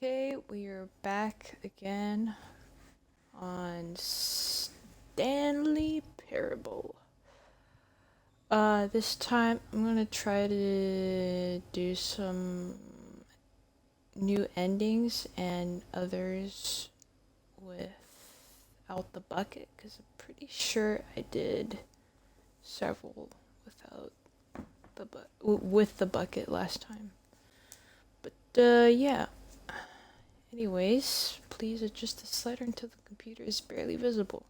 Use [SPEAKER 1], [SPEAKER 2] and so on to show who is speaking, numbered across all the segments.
[SPEAKER 1] Okay, we are back again on Stanley Parable. This time I'm gonna try to do some new endings and others without the bucket, because I'm pretty sure I did several without with the bucket last time. But yeah. Anyways, please adjust the slider until the computer is barely visible.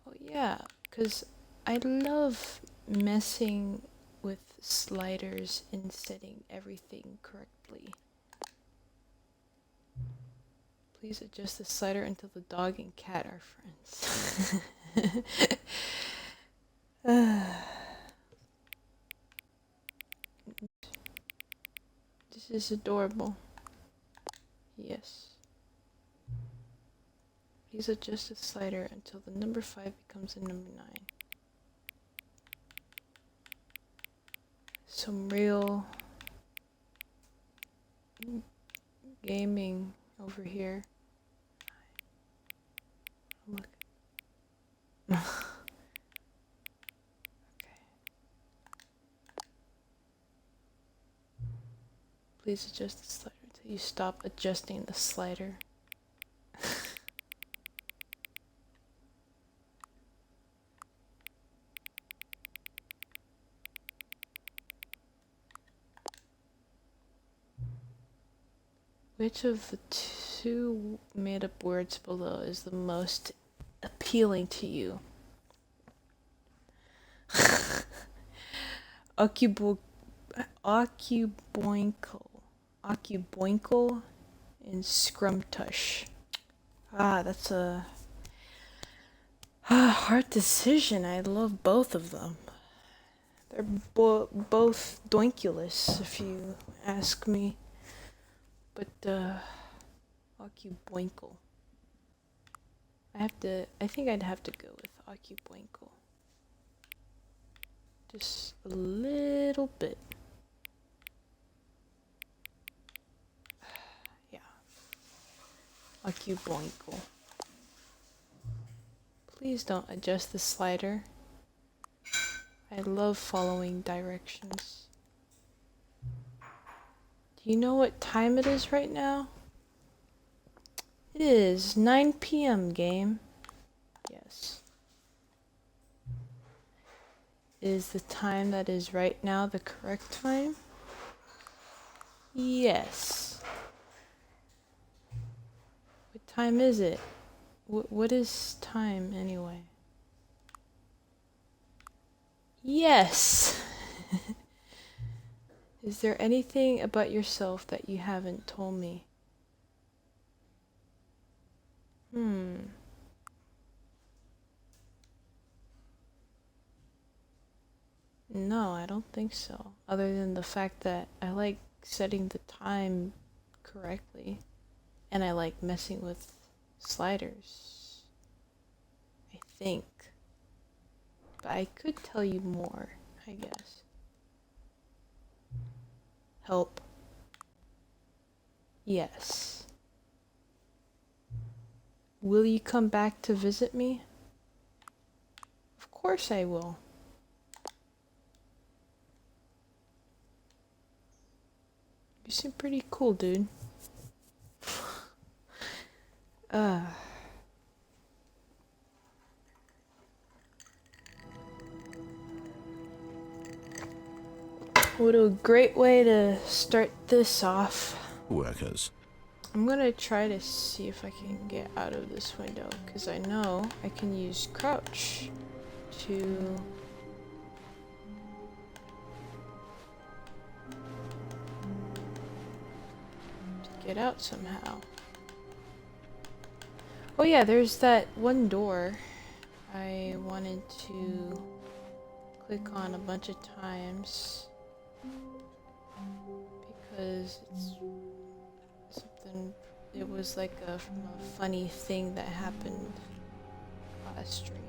[SPEAKER 1] Oh yeah, because I love messing with sliders and setting everything correctly. Please adjust the slider until the dog and cat are friends. This is adorable. Yes. Please adjust the slider until the number 5 becomes a number 9. Some real gaming over here. Look. Okay. Please adjust the slider until you stop adjusting the slider. Which of the two made-up words below is the most appealing to you? Occuboinkle and Scrumtush. That's a hard decision. I love both of them. They're both doinkulous, if you ask me. But Occuboinkle. I think I'd have to go with Occuboinkle. Just a little bit. Yeah. Occuboinkle. Please don't adjust the slider. I love following directions. Do you know what time it is right now? It is 9 p.m. game. Yes. Is the time that is right now the correct time? Yes. What time is it? What is time anyway? Yes! Is there anything about yourself that you haven't told me? No, I don't think so. Other than the fact that I like setting the time correctly. And I like messing with sliders. I think. But I could tell you more, I guess. Help. Yes. Will you come back to visit me? Of course I will. You seem pretty cool, dude. What a great way to start this off.
[SPEAKER 2] Workers.
[SPEAKER 1] I'm gonna try to see if I can get out of this window, because I know I can use crouch to get out somehow. Oh yeah, there's that one door I wanted to click on a bunch of times because it's something, it was like a funny thing that happened last stream.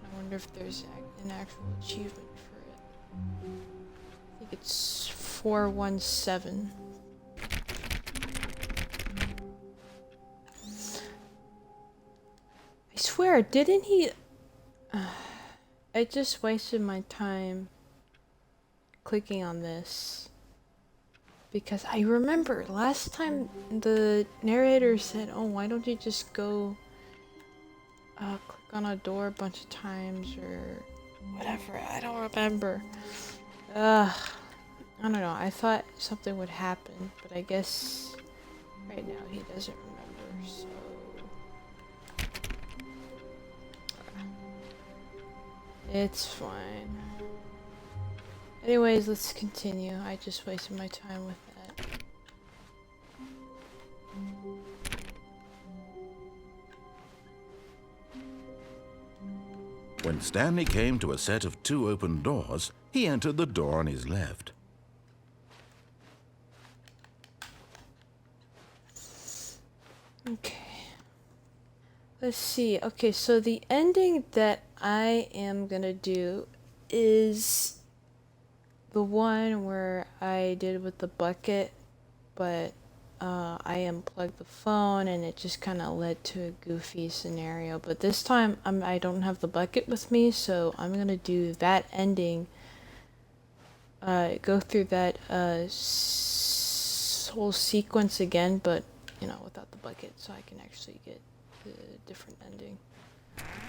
[SPEAKER 1] I wonder if there's an actual achievement for it. I think it's 417. I swear, didn't he... I just wasted my time clicking on this. Because I remember last time the narrator said, oh, why don't you just go click on a door a bunch of times or whatever. I don't remember. I don't know. I thought something would happen, but I guess right now he doesn't remember, so... It's fine. Anyways, let's continue. I just wasted my time with that.
[SPEAKER 2] When Stanley came to a set of 2 open doors, he entered the door on his left.
[SPEAKER 1] Okay. Let's see. Okay, so the ending that I am gonna do is the one where I did with the bucket, but I unplugged the phone and it just kind of led to a goofy scenario. But this time I don't have the bucket with me, so I'm gonna do that ending. Go through that whole sequence again, but you know, without the bucket, so I can actually get the different ending.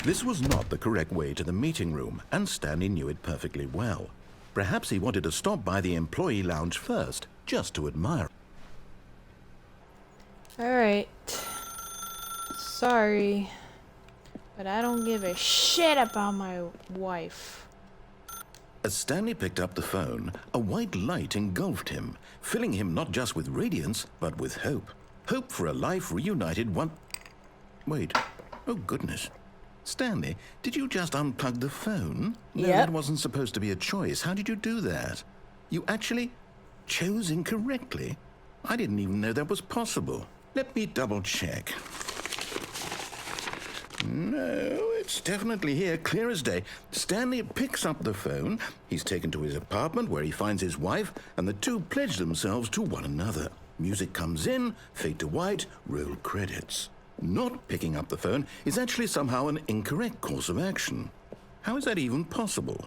[SPEAKER 2] This was not the correct way to the meeting room, and Stanley knew it perfectly well. Perhaps he wanted to stop by the employee lounge first, just to admire.
[SPEAKER 1] Alright. Sorry, but I don't give a shit about my wife.
[SPEAKER 2] As Stanley picked up the phone, a white light engulfed him, filling him not just with radiance, but with hope. Hope for a life reunited one... Wait. Oh, goodness. Stanley, did you just unplug the phone? No,
[SPEAKER 1] Yep.
[SPEAKER 2] That wasn't supposed to be a choice. How did you do that? You actually chose incorrectly? I didn't even know that was possible. Let me double check. No, it's definitely here, clear as day. Stanley picks up the phone. He's taken to his apartment where he finds his wife, and the two pledge themselves to one another. Music comes in, fade to white, roll credits. Not picking up the phone is actually somehow an incorrect course of action. How is that even possible?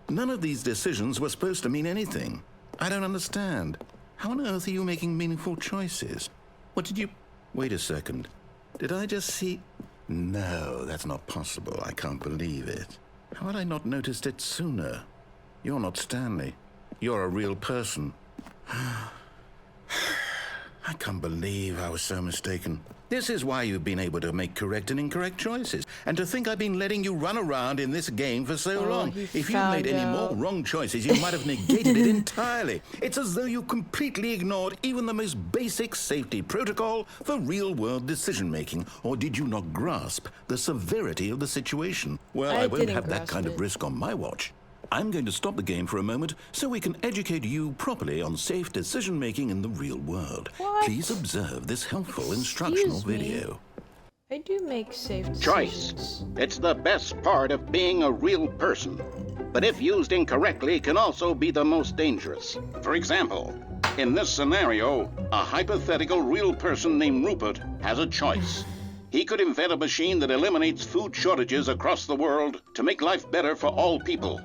[SPEAKER 2] None of these decisions were supposed to mean anything. I don't understand. How on earth are you making meaningful choices? What did you... Wait a second. Did I just see... No, that's not possible. I can't believe it. How had I not noticed it sooner? You're not Stanley. You're a real person. I can't believe I was so mistaken. This is why you've been able to make correct and incorrect choices. And to think I've been letting you run around in this game for so long. If you made any more wrong choices, you might have negated it entirely. It's as though you completely ignored even the most basic safety protocol for real-world decision-making. Or did you not grasp the severity of the situation? Well, I won't have that kind of risk on my watch. I'm going to stop the game for a moment so we can educate you properly on safe decision-making in the real world.
[SPEAKER 1] What?
[SPEAKER 2] Please observe this helpful instructional
[SPEAKER 1] Excuse me.
[SPEAKER 2] video.
[SPEAKER 1] I do make safe decisions.
[SPEAKER 3] Choice. It's the best part of being a real person. But if used incorrectly, can also be the most dangerous. For example, in this scenario, a hypothetical real person named Rupert has a choice. He could invent a machine that eliminates food shortages across the world to make life better for all people.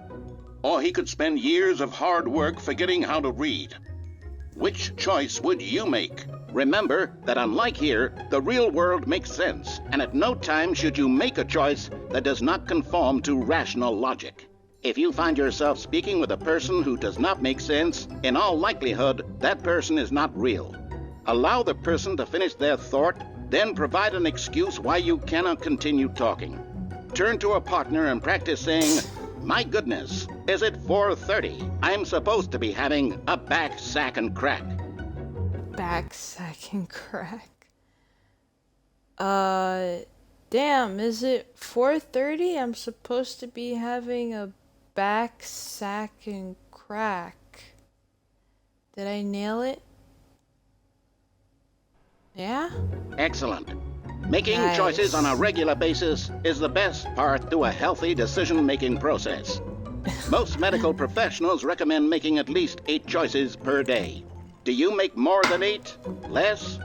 [SPEAKER 3] Or he could spend years of hard work forgetting how to read. Which choice would you make? Remember that unlike here, the real world makes sense, and at no time should you make a choice that does not conform to rational logic. If you find yourself speaking with a person who does not make sense, in all likelihood, that person is not real. Allow the person to finish their thought, then provide an excuse why you cannot continue talking. Turn to a partner and practice saying, "My goodness, is it 4:30? I'm supposed to be having a back sack and crack."
[SPEAKER 1] Back sack and crack. Damn, is it 4:30? I'm supposed to be having a back sack and crack. Did I nail it? Yeah?
[SPEAKER 3] Excellent. Making choices
[SPEAKER 1] Nice.
[SPEAKER 3] on a regular basis is the best part to a healthy decision-making process. Most medical professionals recommend making at least 8 choices per day. Do you make more than 8? Less?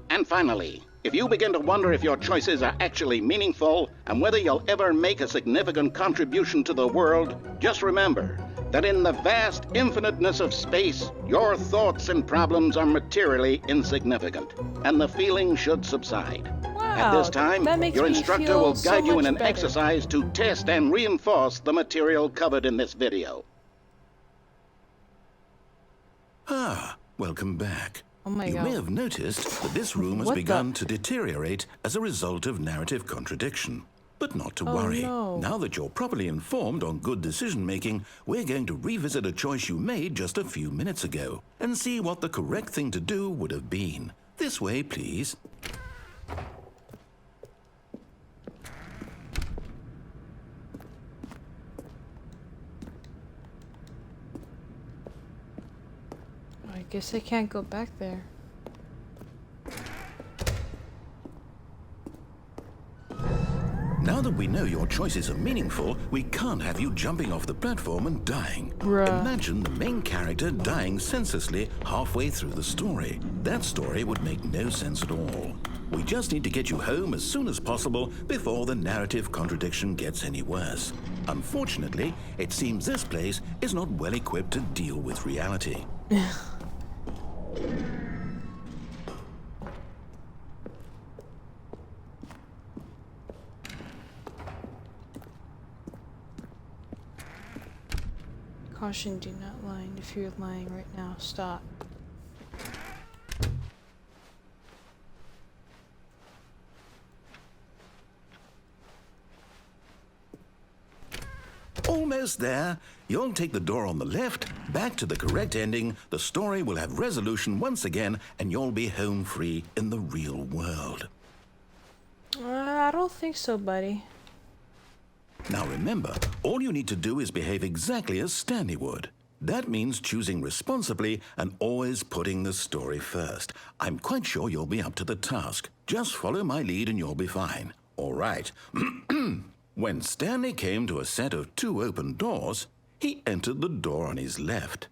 [SPEAKER 3] And finally, if you begin to wonder if your choices are actually meaningful and whether you'll ever make a significant contribution to the world, just remember that in the vast infiniteness of space, your thoughts and problems are materially insignificant, and the feeling should subside. At this time,
[SPEAKER 1] that makes
[SPEAKER 3] your
[SPEAKER 1] me
[SPEAKER 3] instructor
[SPEAKER 1] feel
[SPEAKER 3] will
[SPEAKER 1] so
[SPEAKER 3] guide you in
[SPEAKER 1] much
[SPEAKER 3] an
[SPEAKER 1] better.
[SPEAKER 3] exercise to test and reinforce the material covered in this video.
[SPEAKER 2] Ah, welcome back.
[SPEAKER 1] Oh my
[SPEAKER 2] You
[SPEAKER 1] God.
[SPEAKER 2] may have noticed that this room has
[SPEAKER 1] What the-
[SPEAKER 2] begun to deteriorate as a result of narrative contradiction. But not to
[SPEAKER 1] Oh,
[SPEAKER 2] worry.
[SPEAKER 1] no.
[SPEAKER 2] Now that you're properly informed on good decision-making, we're going to revisit a choice you made just a few minutes ago and see what the correct thing to do would have been. This way, please.
[SPEAKER 1] I guess I can't go back there.
[SPEAKER 2] Now that we know your choices are meaningful, we can't have you jumping off the platform and dying.
[SPEAKER 1] Bruh.
[SPEAKER 2] Imagine the main character dying senselessly halfway through the story. That story would make no sense at all. We just need to get you home as soon as possible before the narrative contradiction gets any worse. Unfortunately, it seems this place is not well equipped to deal with reality.
[SPEAKER 1] Caution, do not lie. If you're lying right now, stop.
[SPEAKER 2] Almost there. You'll take the door on the left, back to the correct ending, the story will have resolution once again, and you'll be home free in the real world.
[SPEAKER 1] I don't think so, buddy.
[SPEAKER 2] Now remember, all you need to do is behave exactly as Stanley would. That means choosing responsibly and always putting the story first. I'm quite sure you'll be up to the task. Just follow my lead and you'll be fine. All right. When Stanley came to a set of 2 open doors, he entered the door on his left.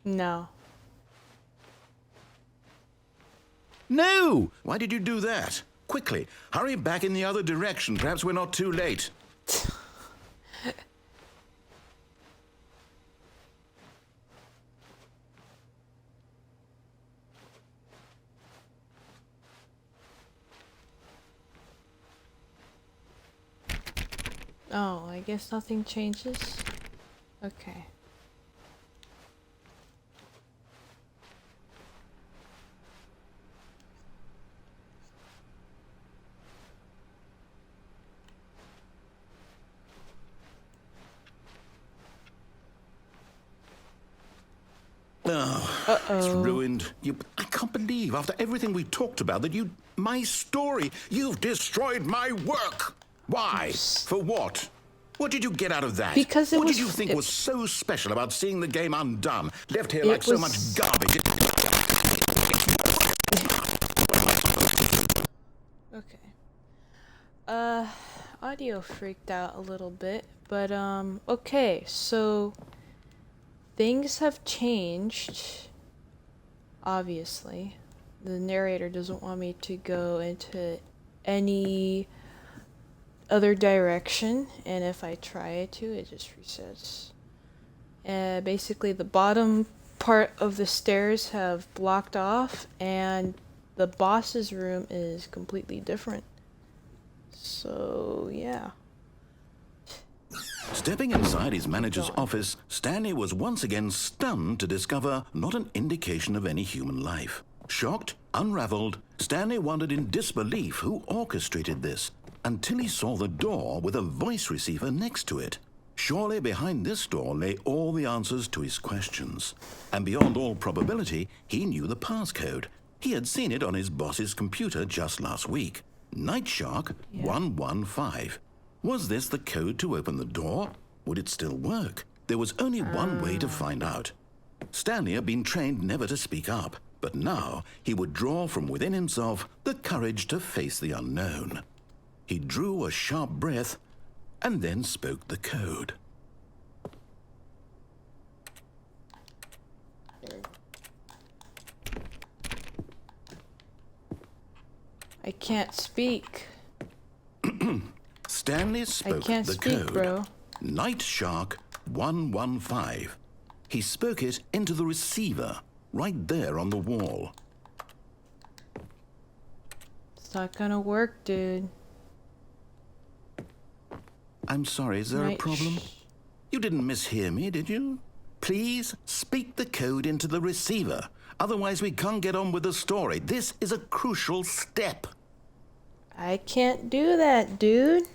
[SPEAKER 1] No.
[SPEAKER 2] No! Why did you do that? Quickly, hurry back in the other direction. Perhaps we're not too late.
[SPEAKER 1] Oh, I guess nothing changes. Okay.
[SPEAKER 2] Oh, it's ruined. I can't believe, after everything we talked about, that my story, you've destroyed my work. Why? For what? What did you get out of that?
[SPEAKER 1] Because
[SPEAKER 2] what did you think was so special about seeing the game undone, left here like so much garbage?
[SPEAKER 1] Okay. Audio freaked out a little bit, but okay, so things have changed. Obviously, the narrator doesn't want me to go into any other direction, and if I try to, it just resets. Basically, the bottom part of the stairs have blocked off, and the boss's room is completely different. So, yeah.
[SPEAKER 2] Stepping inside his manager's office, Stanley was once again stunned to discover not an indication of any human life. Shocked, unraveled, Stanley wondered in disbelief who orchestrated this, until he saw the door with a voice receiver next to it. Surely behind this door lay all the answers to his questions. And beyond all probability, he knew the passcode. He had seen it on his boss's computer just last week. Nightshark 115. Was this the code to open the door? Would it still work? There was only one way to find out. Stanley had been trained never to speak up. But now he would draw from within himself the courage to face the unknown. He drew a sharp breath and then spoke the code.
[SPEAKER 1] I can't speak.
[SPEAKER 2] Stanley spoke
[SPEAKER 1] I can't
[SPEAKER 2] the
[SPEAKER 1] speak,
[SPEAKER 2] code.
[SPEAKER 1] bro.
[SPEAKER 2] Night Shark 115. He spoke it into the receiver, right there on the wall.
[SPEAKER 1] It's not gonna work, dude.
[SPEAKER 2] I'm sorry, is there a problem? You didn't mishear me, did you? Please speak the code into the receiver. Otherwise, we can't get on with the story. This is a crucial step.
[SPEAKER 1] I can't do that, dude.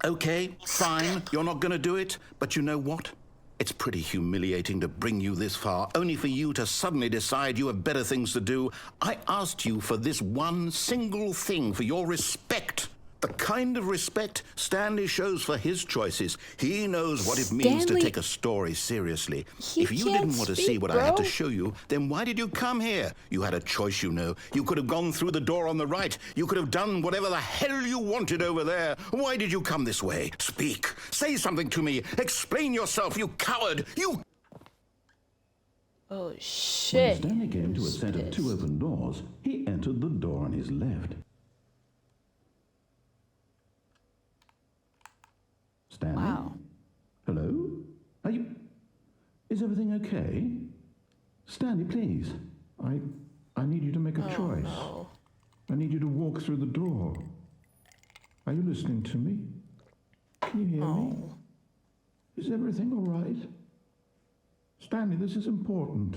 [SPEAKER 2] Okay, fine, you're not going to do it, but you know what? It's pretty humiliating to bring you this far, only for you to suddenly decide you have better things to do. I asked you for this one single thing, for your respect. The kind of respect Stanley shows for his choices. He knows what it means to take a story seriously. If you didn't want to see what I had to show you, then why did you come here? You had a choice, you know. You could have gone through the door on the right. You could have done whatever the hell you wanted over there. Why did you come this way? Speak. Say something to me. Explain yourself, you coward. You...
[SPEAKER 1] Oh, shit.
[SPEAKER 2] When Stanley came to a set of two open doors, he entered the door on his left. Stanley?
[SPEAKER 1] Wow.
[SPEAKER 2] Hello? Are you... Is everything okay? Stanley, please. I need you to make a choice.
[SPEAKER 1] No.
[SPEAKER 2] I need you to walk through the door. Are you listening to me? Can you hear me? Is everything all right? Stanley, this is important.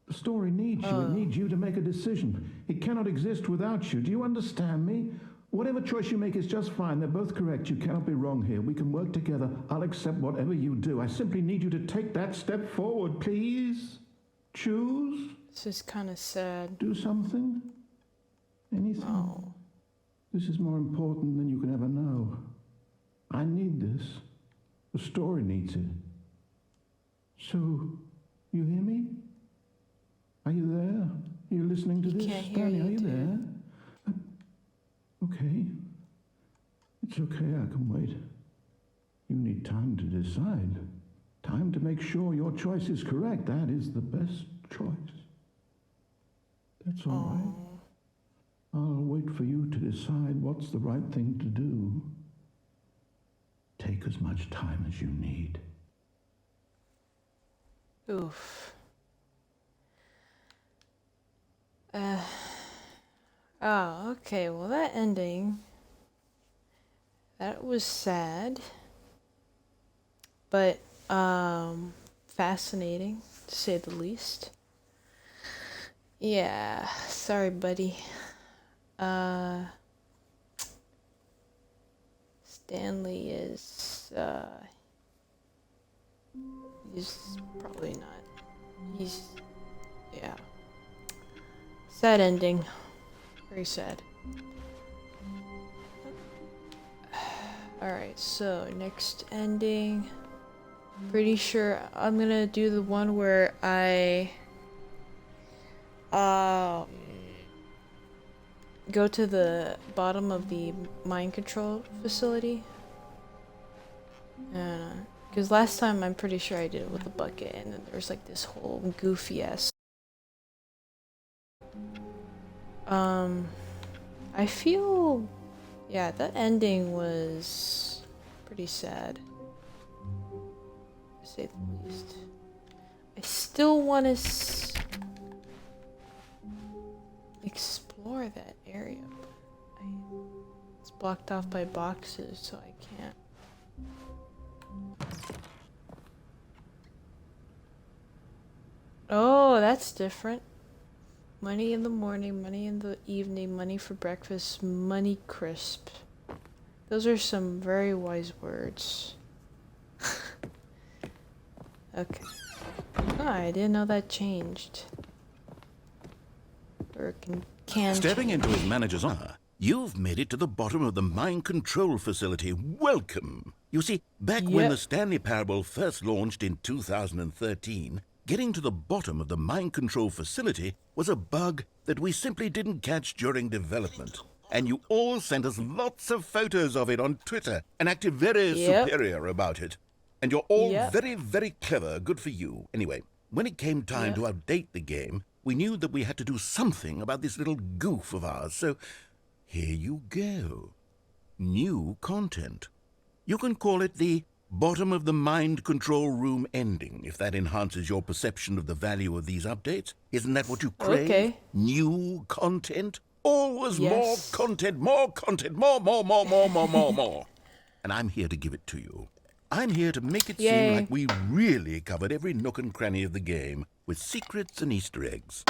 [SPEAKER 2] The story needs you. It needs you to make a decision. It cannot exist without you. Do you understand me? Whatever choice you make is just fine. They're both correct. You cannot be wrong here. We can work together. I'll accept whatever you do. I simply need you to take that step forward, please. Choose.
[SPEAKER 1] This is kind of sad.
[SPEAKER 2] Do something. Anything.
[SPEAKER 1] Oh.
[SPEAKER 2] This is more important than you can ever know. I need this. The story needs it. So, you hear me? Are you there? Are you listening to this?
[SPEAKER 1] Can't hear
[SPEAKER 2] Stanley,
[SPEAKER 1] you,
[SPEAKER 2] are you
[SPEAKER 1] dude.
[SPEAKER 2] there? Okay. It's okay, I can wait. You need time to decide. Time to make sure your choice is correct. That is the best choice. That's all right. I'll wait for you to decide what's the right thing to do. Take as much time as you need.
[SPEAKER 1] Oof. Oh, okay. Well, that ending, that was sad, but fascinating to say the least. Yeah, sorry, buddy. Stanley is he's probably not. Yeah. Sad ending. Very sad. Alright, so next ending. Pretty sure I'm gonna do the one where I go to the bottom of the mind control facility. Because last time I'm pretty sure I did it with a bucket, and then there's like this whole goofy ass. I feel, yeah, that ending was pretty sad, to say the least. I still want to explore that area, but it's blocked off by boxes, so I can't. Oh, that's different. Money in the morning, money in the evening, money for breakfast, money crisp. Those are some very wise words. Okay. Oh, I didn't know that changed. Or can
[SPEAKER 2] Stepping
[SPEAKER 1] change.
[SPEAKER 2] into his manager's office, you've made it to the bottom of the mind control facility. Welcome. You see, back when the Stanley Parable first launched in 2013, getting to the bottom of the mind control facility was a bug that we simply didn't catch during development. And you all sent us lots of photos of it on Twitter and acted very superior about it. And you're all very, very clever. Good for you. Anyway, when it came time to update the game, we knew that we had to do something about this little goof of ours. So here you go. New content. You can call it the bottom of the mind control room ending, if that enhances your perception of the value of these updates. Isn't that what you crave?
[SPEAKER 1] Okay.
[SPEAKER 2] New content? Always more content, more, more. And I'm here to give it to you. I'm here to make it seem like we really covered every nook and cranny of the game with secrets and Easter eggs.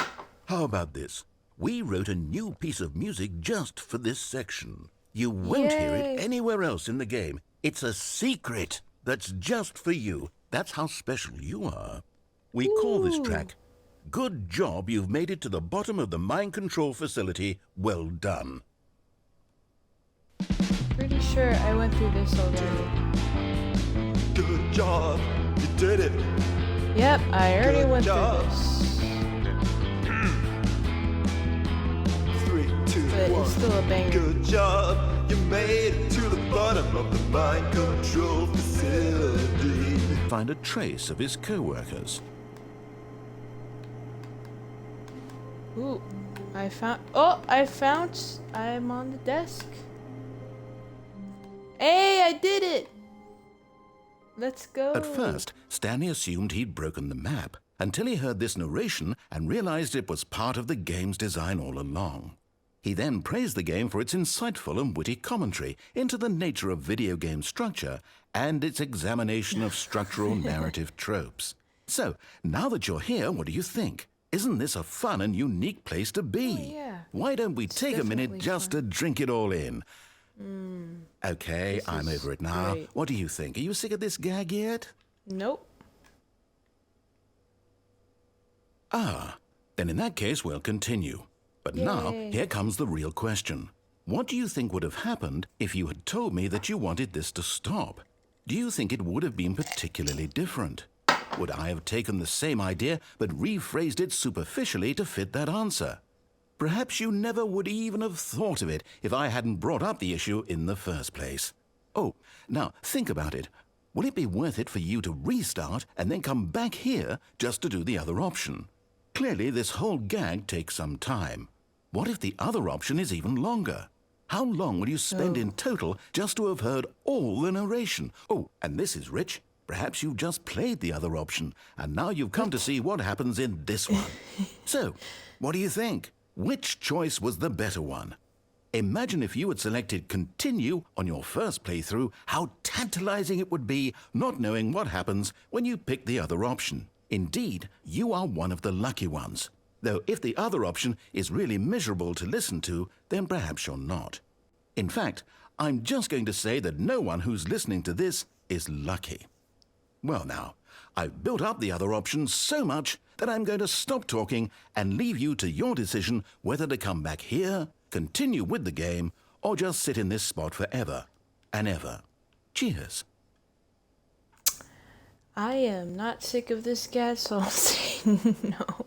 [SPEAKER 2] How about this? We wrote a new piece of music just for this section. You won't hear it anywhere else in the game. It's a secret that's just for you. That's how special you are. We call this track, Good Job You've Made It to the Bottom of the Mind Control Facility. Well done.
[SPEAKER 1] Pretty sure I went through this already.
[SPEAKER 4] Good job, you did it.
[SPEAKER 1] Yep, I already went through this.
[SPEAKER 4] 3, 2,
[SPEAKER 1] But
[SPEAKER 4] 1.
[SPEAKER 1] it's still a banger.
[SPEAKER 4] Good job, you made it to the bottom of the mind control facility.
[SPEAKER 2] Find a trace of his co-workers.
[SPEAKER 1] Ooh, I'm on the desk. Hey, I did it! Let's go.
[SPEAKER 2] At first, Stanley assumed he'd broken the map until he heard this narration and realized it was part of the game's design all along. He then praised the game for its insightful and witty commentary into the nature of video game structure and its examination of structural narrative tropes. So, now that you're here, what do you think? Isn't this a fun and unique place to be?
[SPEAKER 1] Oh, yeah.
[SPEAKER 2] Why don't we take a minute
[SPEAKER 1] definitely
[SPEAKER 2] just to drink it all in? Okay, I'm over it now.
[SPEAKER 1] great.
[SPEAKER 2] What do you think? Are you sick of this gag yet?
[SPEAKER 1] Nope.
[SPEAKER 2] Ah, then in that case, we'll continue. But now,
[SPEAKER 1] Yay.
[SPEAKER 2] here comes the real question. What do you think would have happened if you had told me that you wanted this to stop? Do you think it would have been particularly different? Would I have taken the same idea but rephrased it superficially to fit that answer? Perhaps you never would even have thought of it if I hadn't brought up the issue in the first place. Oh, now think about it. Will it be worth it for you to restart and then come back here just to do the other option? Clearly, this whole gag takes some time. What if the other option is even longer? How long will you spend in total just to have heard all the narration? Oh, and this is rich. Perhaps you've just played the other option, and now you've come to see what happens in this one. So, what do you think? Which choice was the better one? Imagine if you had selected Continue on your first playthrough, how tantalizing it would be not knowing what happens when you pick the other option. Indeed, you are one of the lucky ones. Though if the other option is really miserable to listen to, then perhaps you're not. In fact, I'm just going to say that no one who's listening to this is lucky. Well now, I've built up the other option so much that I'm going to stop talking and leave you to your decision whether to come back here, continue with the game, or just sit in this spot forever and ever. Cheers.
[SPEAKER 1] I am not sick of this gas, so I'll say no.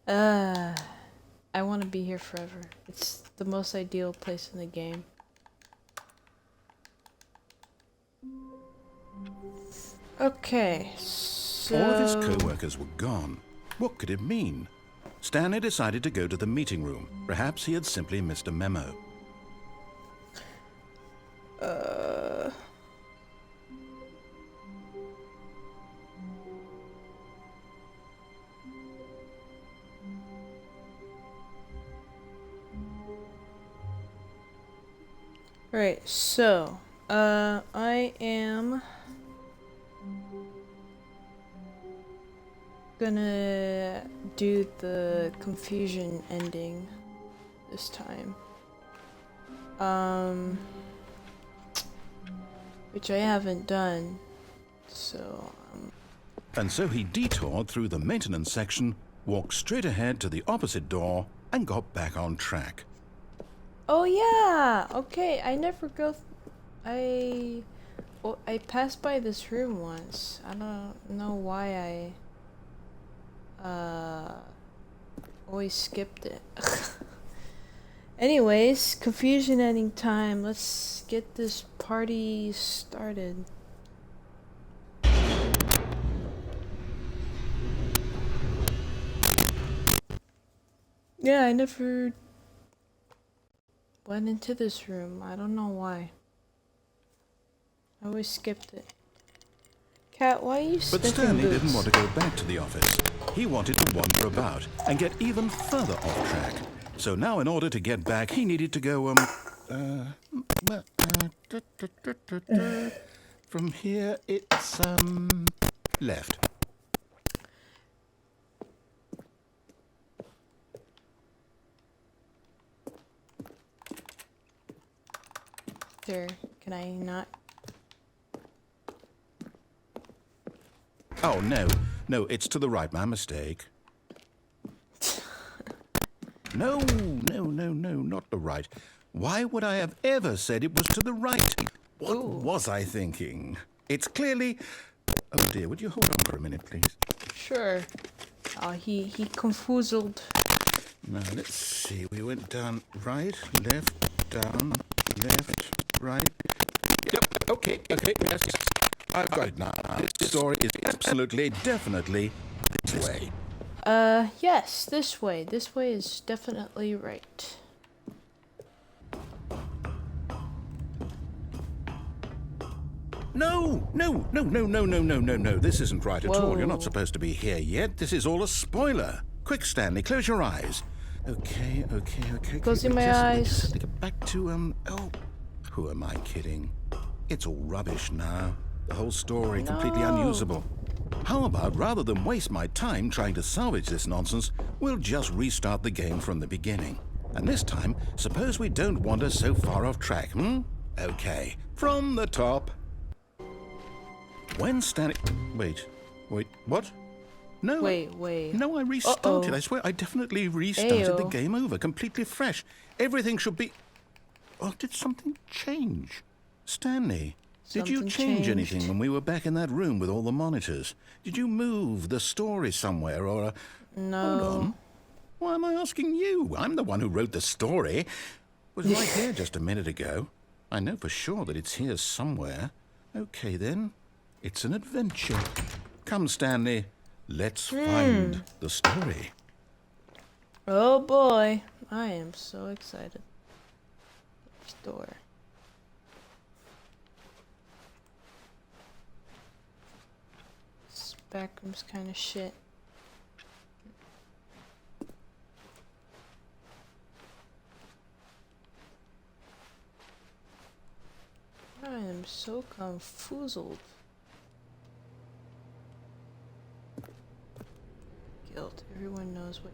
[SPEAKER 1] I want to be here forever. It's the most ideal place in the game. Okay, so...
[SPEAKER 2] All of his co-workers were gone. What could it mean? Stanley decided to go to the meeting room. Perhaps he had simply missed a memo.
[SPEAKER 1] Right, so, I am gonna do the confusion ending this time. Which I haven't done, so,
[SPEAKER 2] And so he detoured through the maintenance section, walked straight ahead to the opposite door, and got back on track.
[SPEAKER 1] Oh yeah! Okay, I never go... I Well, I passed by this room once. I don't know why I always skipped it. Anyways, confusion ending time. Let's get this party started. Yeah, I never went into this room. I don't know why. I always skipped it. Cat, why are you
[SPEAKER 2] But
[SPEAKER 1] sniffing
[SPEAKER 2] Stanley
[SPEAKER 1] boots?
[SPEAKER 2] didn't want to go back to the office. He wanted to wander about and get even further off track. So now in order to get back, he needed to go, from here it's, left.
[SPEAKER 1] There, can I not?
[SPEAKER 2] Oh, no, it's to the right, my mistake. No, not the right. Why would I have ever said it was to the right? What was I thinking? It's clearly... Oh dear, would you hold on for a minute, please?
[SPEAKER 1] Sure. Oh, he confused.
[SPEAKER 2] Now, let's see. We went down right, left, down, left, right. Yep, okay, yes. I've got it now. This story is absolutely, definitely this way.
[SPEAKER 1] Yes, this way. This way is definitely right.
[SPEAKER 2] No. This isn't right at all. You're not
[SPEAKER 1] Whoa.
[SPEAKER 2] supposed to be here yet. This is all a spoiler. Quick, Stanley, close your eyes. Okay.
[SPEAKER 1] Closing my
[SPEAKER 2] Just
[SPEAKER 1] eyes.
[SPEAKER 2] have to get back to, oh, who am I kidding? It's all rubbish now. The whole story completely
[SPEAKER 1] No.
[SPEAKER 2] unusable. How about, rather than waste my time trying to salvage this nonsense, we'll just restart the game from the beginning. And this time, suppose we don't wander so far off track, Okay, from the top. When Stanley... Wait, what? No.
[SPEAKER 1] Wait.
[SPEAKER 2] No, I restarted.
[SPEAKER 1] Uh-oh.
[SPEAKER 2] I swear, I definitely restarted the
[SPEAKER 1] Ayo.
[SPEAKER 2] game over, completely fresh. Everything should be... Oh, did something change? Stanley, did you
[SPEAKER 1] Something
[SPEAKER 2] change
[SPEAKER 1] changed.
[SPEAKER 2] anything when we were back in that room with all the monitors? Did you move the story somewhere or...
[SPEAKER 1] No.
[SPEAKER 2] Hold on. Why am I asking you? I'm the one who wrote the story. It was right here just a minute ago. I know for sure that it's here somewhere. Okay, then. It's an adventure. Come, Stanley. Let's find the story.
[SPEAKER 1] Oh boy. I am so excited. Which door? This back room's kind of shit. I am so confused. Guilt. Everyone knows what.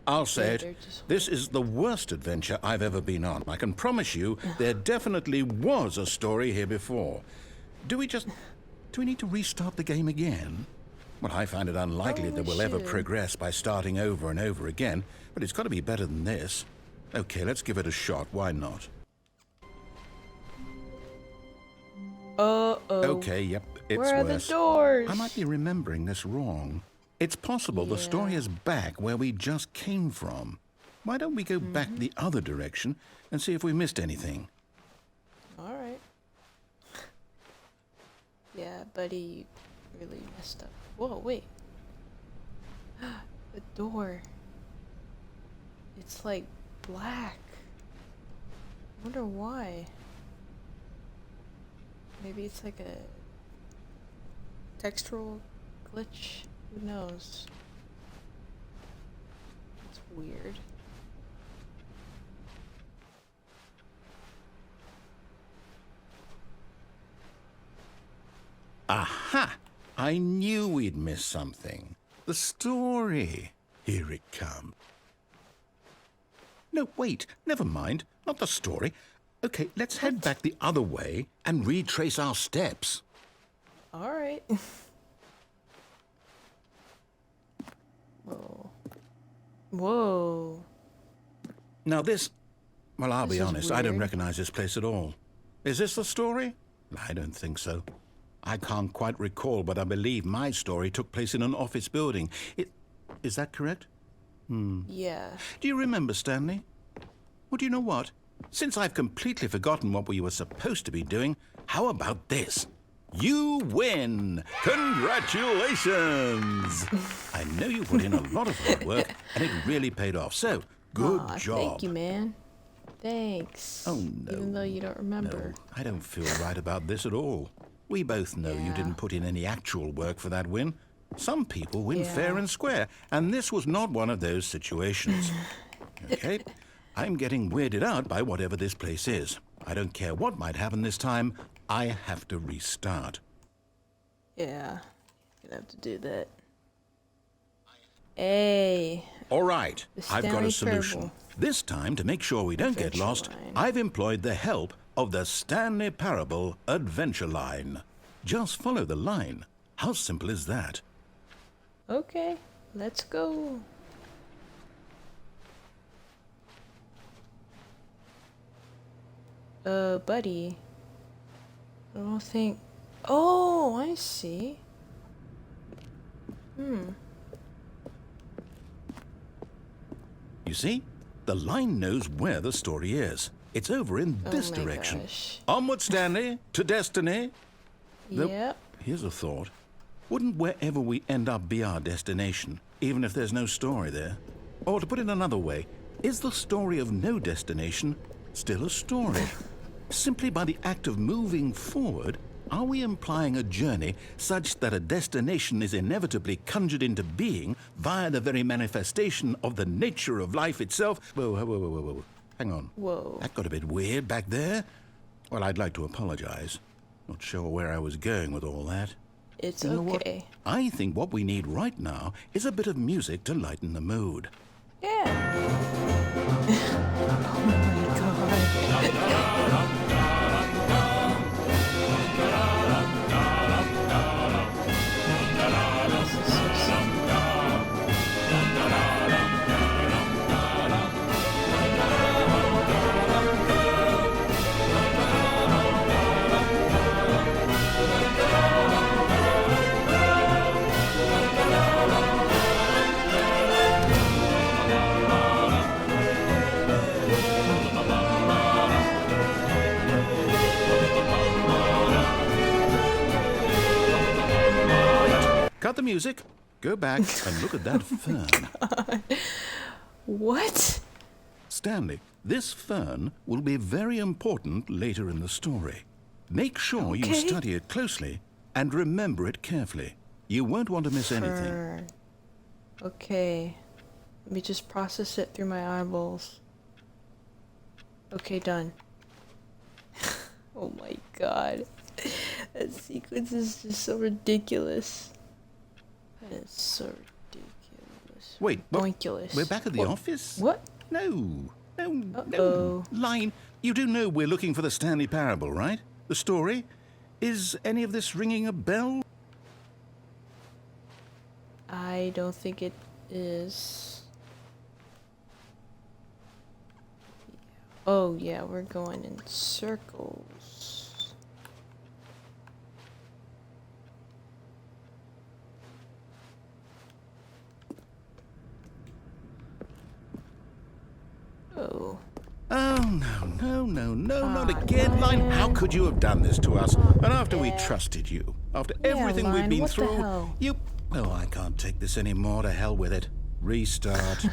[SPEAKER 2] I'll say
[SPEAKER 1] Yeah,
[SPEAKER 2] it.
[SPEAKER 1] they're just
[SPEAKER 2] This is the worst adventure I've ever been on. I can promise you there definitely was a story here before. Do we need to restart the game again? Well, I find it unlikely that we'll ever
[SPEAKER 1] should.
[SPEAKER 2] progress by starting over and over again, but it's got to be better than this. Okay, let's give it a shot. Why not?
[SPEAKER 1] Uh-oh.
[SPEAKER 2] Okay, yep, it's
[SPEAKER 1] Where are
[SPEAKER 2] worse.
[SPEAKER 1] the doors?
[SPEAKER 2] I might be remembering this wrong. It's possible the story
[SPEAKER 1] Yeah.
[SPEAKER 2] is back where we just came from. Why don't we go back the other direction and see if we missed anything?
[SPEAKER 1] Alright. Yeah, buddy really messed up. Whoa, wait. The door. It's like black. I wonder why. Maybe it's like a textural glitch. Who knows? It's weird.
[SPEAKER 2] Aha! I knew we'd miss something. The story. Here it comes. No, wait. Never mind. Not the story. Okay, let's head back the other way and retrace our steps.
[SPEAKER 1] Alright. Whoa. Whoa.
[SPEAKER 2] Now this... Well, I'll be
[SPEAKER 1] This is
[SPEAKER 2] honest. I don't
[SPEAKER 1] weird.
[SPEAKER 2] recognize this place at all. Is this the story? I don't think so. I can't quite recall, but I believe my story took place in an office building. Is that correct?
[SPEAKER 1] Yeah.
[SPEAKER 2] Do you remember, Stanley? Well, do you know what? Since I've completely forgotten what we were supposed to be doing, how about this? You win! Congratulations! I know you put in a lot of hard work, and it really paid off. So, good job.
[SPEAKER 1] Thank you, man. Thanks.
[SPEAKER 2] Oh, no.
[SPEAKER 1] Even though you don't remember.
[SPEAKER 2] No, I don't feel right about this at all. We both know you didn't put in any actual work for that win. Some people win fair and square, and this was not one of those situations. Okay? I'm getting weirded out by whatever this place is. I don't care what might happen this time. I have to restart.
[SPEAKER 1] Yeah. You're gonna have to do that. Hey.
[SPEAKER 2] All right, I've got a
[SPEAKER 1] Stanley
[SPEAKER 2] solution.
[SPEAKER 1] Parable.
[SPEAKER 2] This time, to make sure we don't get
[SPEAKER 1] Adventure
[SPEAKER 2] lost,
[SPEAKER 1] line.
[SPEAKER 2] I've employed the help of the Stanley Parable Adventure Line. Just follow the line. How simple is that?
[SPEAKER 1] Okay. Let's go. Buddy. I don't think... Oh, I see.
[SPEAKER 2] You see? The line knows where the story is. It's over in this
[SPEAKER 1] my
[SPEAKER 2] direction.
[SPEAKER 1] gosh.
[SPEAKER 2] Onward, Stanley, to destiny. Though,
[SPEAKER 1] Yep.
[SPEAKER 2] here's a thought. Wouldn't wherever we end up be our destination, even if there's no story there? Or to put it another way, is the story of no destination still a story? Simply by the act of moving forward, are we implying a journey such that a destination is inevitably conjured into being via the very manifestation of the nature of life itself? Whoa. Hang on.
[SPEAKER 1] Whoa.
[SPEAKER 2] That got a bit weird back there. Well, I'd like to apologize. Not sure where I was going with all that.
[SPEAKER 1] It's
[SPEAKER 2] You know what?
[SPEAKER 1] okay.
[SPEAKER 2] I think what we need right now is a bit of music to lighten the mood.
[SPEAKER 1] Yeah. Oh my god. This is so sad.
[SPEAKER 2] Cut the music. Go back and look at that fern.
[SPEAKER 1] What?
[SPEAKER 2] Stanley, this fern will be very important later in the story. Make sure you
[SPEAKER 1] Okay.
[SPEAKER 2] study it closely and remember it carefully. You won't want to miss anything.
[SPEAKER 1] Fern. Okay. Let me just process it through my eyeballs. Okay, done. Oh my god. That sequence is just so ridiculous. That is so ridiculous.
[SPEAKER 2] Wait, what?
[SPEAKER 1] Boinkulous.
[SPEAKER 2] We're back at the
[SPEAKER 1] What?
[SPEAKER 2] office?
[SPEAKER 1] What?
[SPEAKER 2] No.
[SPEAKER 1] Uh-oh.
[SPEAKER 2] Line, you do know we're looking for the Stanley Parable, right? The story? Is any of this ringing a bell?
[SPEAKER 1] I don't think it is. Oh yeah, we're going in circles. Oh.
[SPEAKER 2] Oh, no, not again, Line. How could you have done this to us? And after we trusted you, after
[SPEAKER 1] Yeah,
[SPEAKER 2] everything we've
[SPEAKER 1] Line,
[SPEAKER 2] been
[SPEAKER 1] what the
[SPEAKER 2] through,
[SPEAKER 1] hell?
[SPEAKER 2] you... Oh, I can't take this anymore. To hell with it. Restart.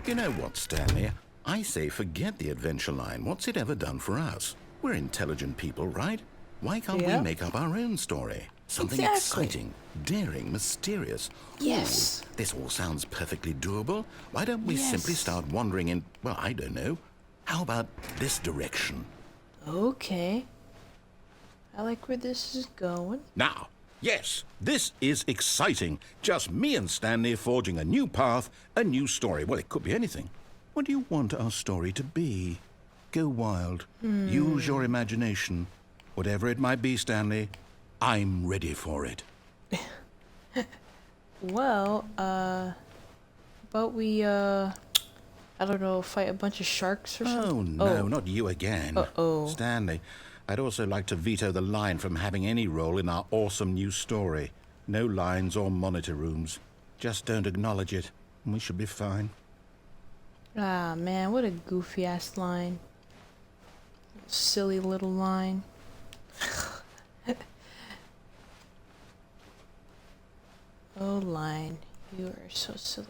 [SPEAKER 2] You know what, Stanley? I say forget the adventure line. What's it ever done for us? We're intelligent people, right? Why can't
[SPEAKER 1] Yeah.
[SPEAKER 2] we make up our own story? Something
[SPEAKER 1] Exactly.
[SPEAKER 2] exciting, daring, mysterious.
[SPEAKER 1] Yes.
[SPEAKER 2] Ooh, this all sounds perfectly doable. Why don't we
[SPEAKER 1] Yes.
[SPEAKER 2] simply start wandering in, well, I don't know. How about this direction?
[SPEAKER 1] Okay. I like where this is going.
[SPEAKER 2] Now, yes, this is exciting. Just me and Stanley forging a new path, a new story. Well, it could be anything. What do you want our story to be? Go wild. Use your imagination. Whatever it might be, Stanley, I'm ready for it.
[SPEAKER 1] Well, but we, I don't know, fight a bunch of sharks or something?
[SPEAKER 2] Oh, no, not you again.
[SPEAKER 1] Uh-oh.
[SPEAKER 2] Stanley, I'd also like to veto the line from having any role in our awesome new story. No lines or monitor rooms. Just don't acknowledge it, and we should be fine.
[SPEAKER 1] Ah, man, what a goofy-ass line. Silly little line. Oh, line. You are so silly.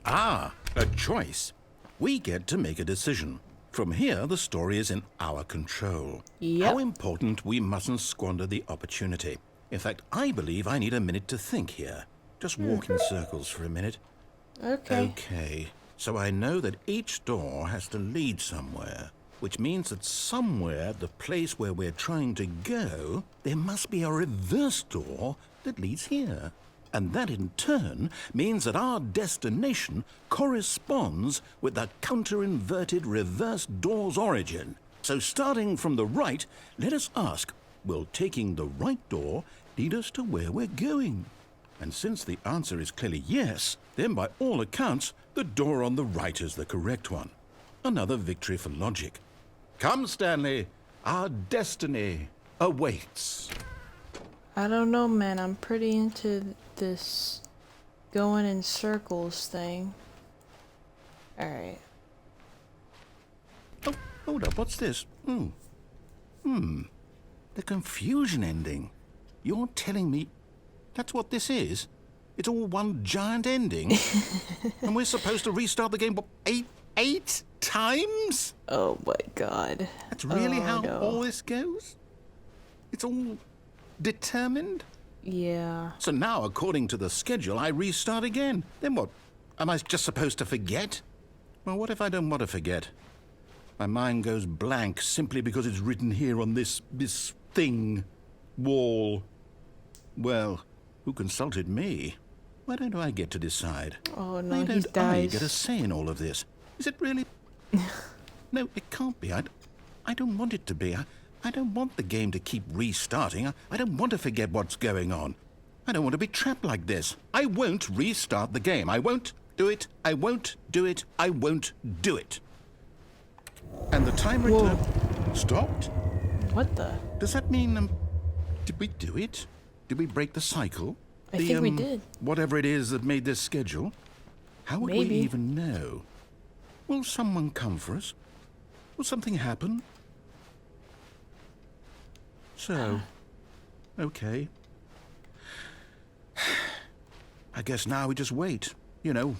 [SPEAKER 2] Ah, a choice. We get to make a decision. From here, the story is in our control.
[SPEAKER 1] Yep.
[SPEAKER 2] How important we mustn't squander the opportunity. In fact, I believe I need a minute to think here. Just walk in circles for a minute. Okay, so I know that each door has to lead somewhere, which means that somewhere at the place where we're trying to go, there must be a reverse door that leads here. And that in turn means that our destination corresponds with the counter-inverted reverse door's origin. So starting from the right, let us ask, will taking the right door lead us to where we're going? And since the answer is clearly yes, then by all accounts, the door on the right is the correct one. Another victory for logic. Come, Stanley, our destiny awaits.
[SPEAKER 1] I don't know, man. I'm pretty into this going in circles thing. Alright.
[SPEAKER 2] Oh, hold up, what's this? The confusion ending. You're telling me that's what this is? It's all one giant ending? And we're supposed to restart the game, what, eight times?
[SPEAKER 1] Oh my god.
[SPEAKER 2] That's really how
[SPEAKER 1] no.
[SPEAKER 2] all this goes? It's all determined?
[SPEAKER 1] Yeah.
[SPEAKER 2] So now, according to the schedule, I restart again. Then what? Am I just supposed to forget? Well, what if I don't want to forget? My mind goes blank simply because it's written here on this thing, wall. Well, who consulted me? Why don't I get to decide?
[SPEAKER 1] Oh no,
[SPEAKER 2] Why
[SPEAKER 1] he
[SPEAKER 2] don't I
[SPEAKER 1] dies.
[SPEAKER 2] get a say in all of this? Is it really? No, it can't be. I don't want it to be. I don't want the game to keep restarting. I don't want to forget what's going on. I don't want to be trapped like this. I won't restart the game. I won't do it. I won't do it. I won't do it. And the timer stopped?
[SPEAKER 1] What the?
[SPEAKER 2] Does that mean, did we do it? Did we break the cycle?
[SPEAKER 1] I think we did.
[SPEAKER 2] Whatever it is that made this schedule? How would we
[SPEAKER 1] Maybe.
[SPEAKER 2] even know? Will someone come for us? Will something happen? So, okay. I guess now we just wait, you know.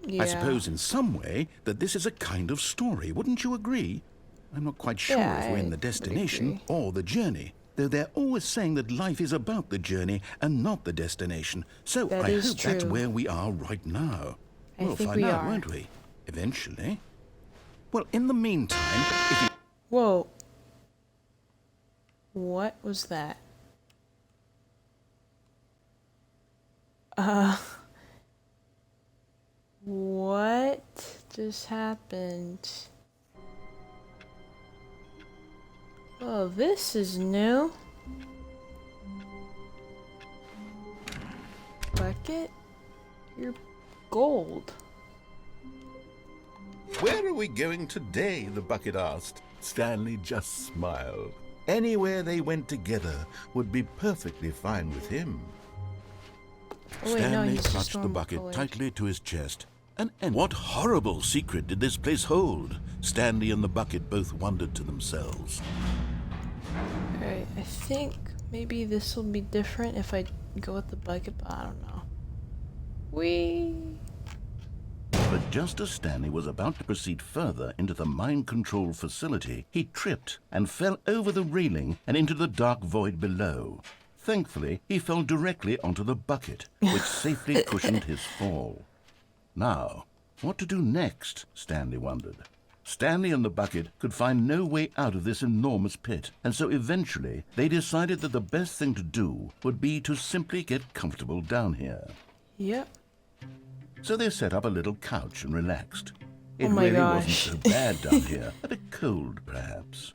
[SPEAKER 1] Yeah.
[SPEAKER 2] I suppose in some way that this is a kind of story, wouldn't you agree? I'm not quite sure
[SPEAKER 1] Yeah,
[SPEAKER 2] if we're in
[SPEAKER 1] I
[SPEAKER 2] the
[SPEAKER 1] would
[SPEAKER 2] destination
[SPEAKER 1] agree.
[SPEAKER 2] or the journey, though they're always saying that life is about the journey and not the destination. So
[SPEAKER 1] That
[SPEAKER 2] I
[SPEAKER 1] is
[SPEAKER 2] hope that's
[SPEAKER 1] true.
[SPEAKER 2] where we are right now.
[SPEAKER 1] I
[SPEAKER 2] We'll
[SPEAKER 1] think
[SPEAKER 2] find
[SPEAKER 1] we
[SPEAKER 2] out,
[SPEAKER 1] are.
[SPEAKER 2] won't we? Eventually. Well, in the meantime, if you...
[SPEAKER 1] Whoa. What was that? What just happened? Oh, this is new. Bucket? You're gold.
[SPEAKER 2] Where are we going today? The bucket asked. Stanley just smiled. Anywhere they went together would be perfectly fine with him.
[SPEAKER 1] Oh, wait, no,
[SPEAKER 2] Stanley
[SPEAKER 1] he's just
[SPEAKER 2] clutched the
[SPEAKER 1] normal
[SPEAKER 2] bucket
[SPEAKER 1] colored.
[SPEAKER 2] tightly to his chest. And what horrible secret did this place hold? Stanley and the bucket both wondered to themselves.
[SPEAKER 1] Alright, I think maybe this will be different if I go with the bucket, but I don't know.
[SPEAKER 2] But just as Stanley was about to proceed further into the mind control facility, he tripped and fell over the railing and into the dark void below. Thankfully, he fell directly onto the bucket, which safely cushioned his fall. Now, what to do next? Stanley wondered. Stanley and the bucket could find no way out of this enormous pit, and so eventually they decided that the best thing to do would be to simply get comfortable down here.
[SPEAKER 1] Yep.
[SPEAKER 2] So they set up a little couch and relaxed. It
[SPEAKER 1] Oh my
[SPEAKER 2] really
[SPEAKER 1] gosh.
[SPEAKER 2] wasn't so bad down here, but a cold perhaps.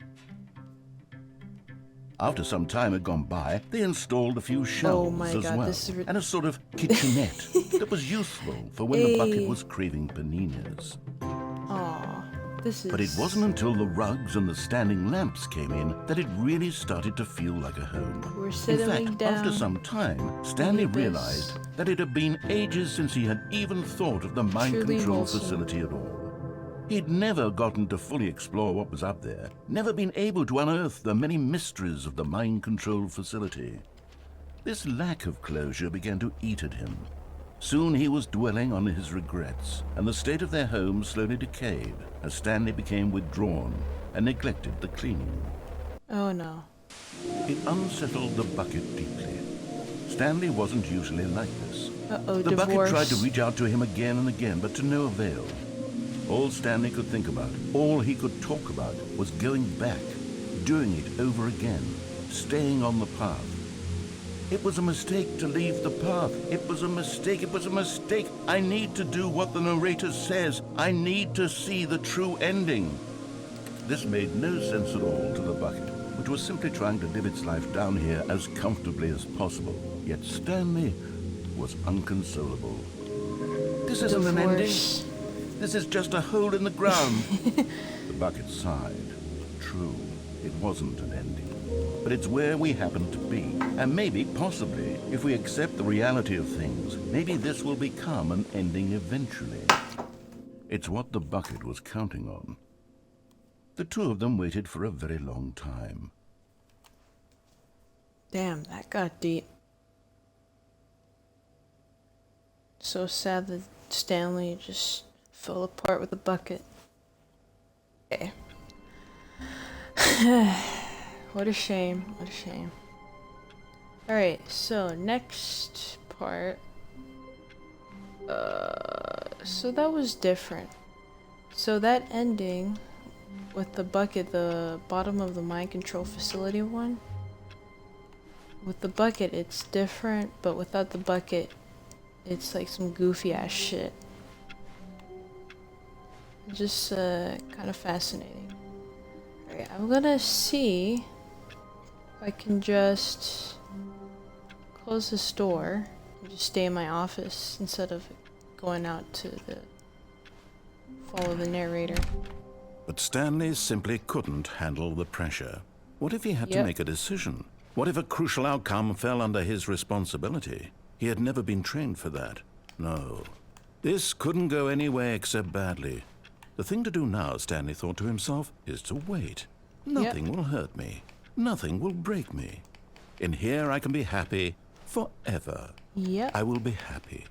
[SPEAKER 2] After some time had gone by, they installed a few shelves
[SPEAKER 1] my
[SPEAKER 2] as
[SPEAKER 1] God,
[SPEAKER 2] well,
[SPEAKER 1] this is
[SPEAKER 2] and a sort of kitchenette that was useful for when the bucket
[SPEAKER 1] Hey.
[SPEAKER 2] was craving paninas.
[SPEAKER 1] Aw, this is.
[SPEAKER 2] But it wasn't until the rugs and the standing lamps came in that it really started to feel like a home.
[SPEAKER 1] We're
[SPEAKER 2] In
[SPEAKER 1] settling
[SPEAKER 2] fact,
[SPEAKER 1] down.
[SPEAKER 2] after some time, Stanley
[SPEAKER 1] Need this.
[SPEAKER 2] realized that it had been ages since he had even thought of the mind
[SPEAKER 1] Truly
[SPEAKER 2] control
[SPEAKER 1] wholesome.
[SPEAKER 2] facility at all. He'd never gotten to fully explore what was up there, never been able to unearth the many mysteries of the mind control facility. This lack of closure began to eat at him. Soon he was dwelling on his regrets, and the state of their home slowly decayed as Stanley became withdrawn and neglected the cleaning.
[SPEAKER 1] Oh no.
[SPEAKER 2] It unsettled the bucket deeply. Stanley wasn't usually like this.
[SPEAKER 1] Uh-oh,
[SPEAKER 2] The
[SPEAKER 1] divorce.
[SPEAKER 2] bucket tried to reach out to him again and again, but to no avail. All Stanley could think about, all he could talk about, was going back, doing it over again, staying on the path. It was a mistake to leave the path. It was a mistake. It was a mistake. I need to do what the narrator says. I need to see the true ending. This made no sense at all to the bucket, which was simply trying to live its life down here as comfortably as possible. Yet Stanley was unconsolable. This isn't an ending.
[SPEAKER 1] Divorce.
[SPEAKER 2] This is just a hole in the ground. The bucket sighed. True, it wasn't an ending. But it's where we happen to be. And maybe, possibly, if we accept the reality of things, maybe this will become an ending eventually. It's what the bucket was counting on. The two of them waited for a very long time.
[SPEAKER 1] Damn, that got deep. So sad that Stanley just fell apart with the bucket. Okay. What a shame. What a shame. Alright, so next part. So that was different. So that ending with the bucket, the bottom of the mind control facility one. With the bucket, it's different, but without the bucket, it's like some goofy ass shit. Just kind of fascinating. Alright, I'm gonna see if I can just close this door and just stay in my office instead of going out to follow the narrator.
[SPEAKER 2] But Stanley simply couldn't handle the pressure. What if he had to
[SPEAKER 1] Yep.
[SPEAKER 2] make a decision? What if a crucial outcome fell under his responsibility? He had never been trained for that. No. This couldn't go any way except badly. The thing to do now, Stanley thought to himself, is to wait. Nothing will hurt me. Nothing will break me. In here I can be happy forever.
[SPEAKER 1] Yep.
[SPEAKER 2] I will be happy.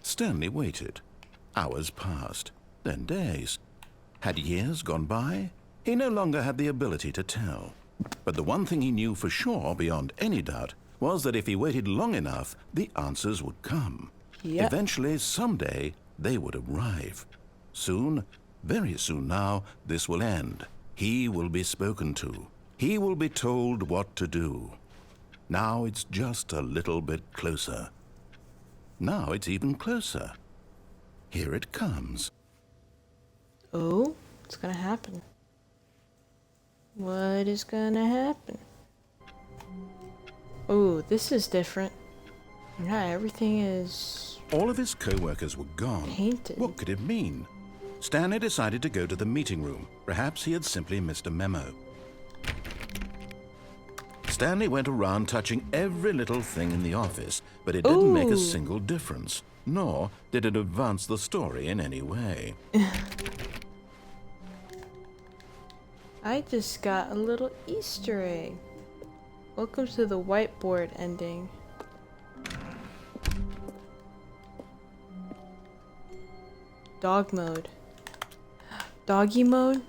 [SPEAKER 2] Stanley waited. Hours passed, then days. Had years gone by? He no longer had the ability to tell. But the one thing he knew for sure, beyond any doubt, was that if he waited long enough, the answers would come.
[SPEAKER 1] Yep.
[SPEAKER 2] Eventually, someday, they would arrive. Soon, very soon now, this will end. He will be spoken to. He will be told what to do. Now it's just a little bit closer. Now it's even closer. Here it comes.
[SPEAKER 1] Oh, what's gonna happen? What is gonna happen? Oh, this is different. Yeah, everything is
[SPEAKER 2] All of his co-workers were gone.
[SPEAKER 1] painted.
[SPEAKER 2] What could it mean? Stanley decided to go to the meeting room. Perhaps he had simply missed a memo. Stanley went around touching every little thing in the office, but it didn't make a
[SPEAKER 1] Ooh.
[SPEAKER 2] single difference, nor did it advance the story in any way.
[SPEAKER 1] I just got a little Easter egg. Welcome to the whiteboard ending. Dog mode. Doggy mode?